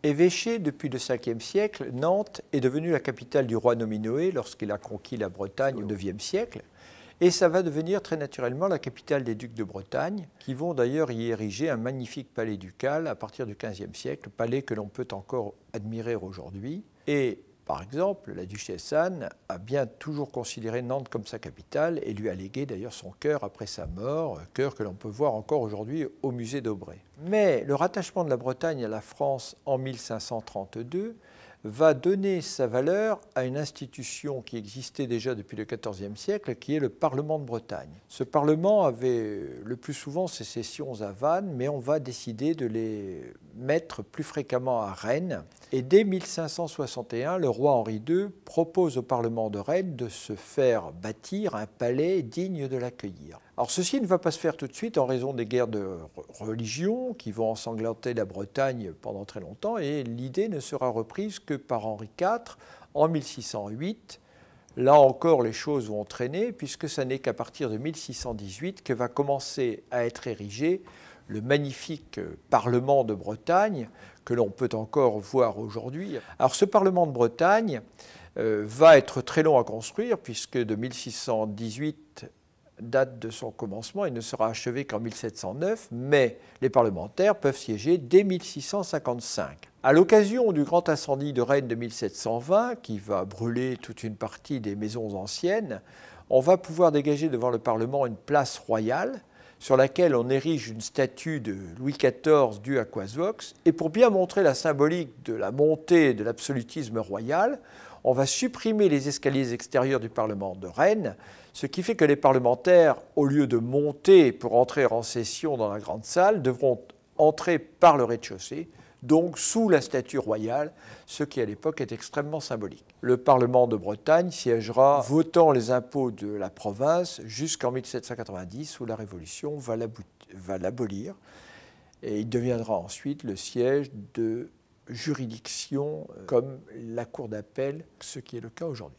Évêché depuis le 5e siècle, Nantes est devenue la capitale du roi Nominoé lorsqu'il a conquis la Bretagne au 9e siècle. Et ça va devenir très naturellement la capitale des ducs de Bretagne, qui vont d'ailleurs y ériger un magnifique palais ducal à partir du XVe siècle, palais que l'on peut encore admirer aujourd'hui. Et par exemple, la duchesse Anne a bien toujours considéré Nantes comme sa capitale et lui a légué d'ailleurs son cœur après sa mort, cœur que l'on peut voir encore aujourd'hui au musée d'Aubray. Mais le rattachement de la Bretagne à la France en 1532 va donner sa valeur à une institution qui existait déjà depuis le XIVe siècle, qui est le Parlement de Bretagne. Ce Parlement avait le plus souvent ses sessions à Vannes, mais on va décider de les mettre plus fréquemment à Rennes. Et dès 1561, le roi Henri II propose au Parlement de Rennes de se faire bâtir un palais digne de l'accueillir. Alors ceci ne va pas se faire tout de suite en raison des guerres de religion qui vont ensanglanter la Bretagne pendant très longtemps, et l'idée ne sera reprise que par Henri IV en 1608. Là encore, les choses vont traîner puisque ce n'est qu'à partir de 1618 que va commencer à être érigé le magnifique Parlement de Bretagne que l'on peut encore voir aujourd'hui. Alors ce Parlement de Bretagne va être très long à construire puisque de 1618 date de son commencement, il ne sera achevé qu'en 1709, mais les parlementaires peuvent siéger dès 1655. À l'occasion du grand incendie de Rennes de 1720, qui va brûler toute une partie des maisons anciennes, on va pouvoir dégager devant le Parlement une place royale sur laquelle on érige une statue de Louis XIV due à Coisvox, et pour bien montrer la symbolique de la montée de l'absolutisme royal, on va supprimer les escaliers extérieurs du Parlement de Rennes, ce qui fait que les parlementaires, au lieu de monter pour entrer en session dans la grande salle, devront entrer par le rez-de-chaussée, donc sous la statue royale, ce qui à l'époque est extrêmement symbolique. Le Parlement de Bretagne siégera votant les impôts de la province jusqu'en 1790, où la Révolution va l'abolir, et il deviendra ensuite le siège de juridiction comme la Cour d'appel, ce qui est le cas aujourd'hui.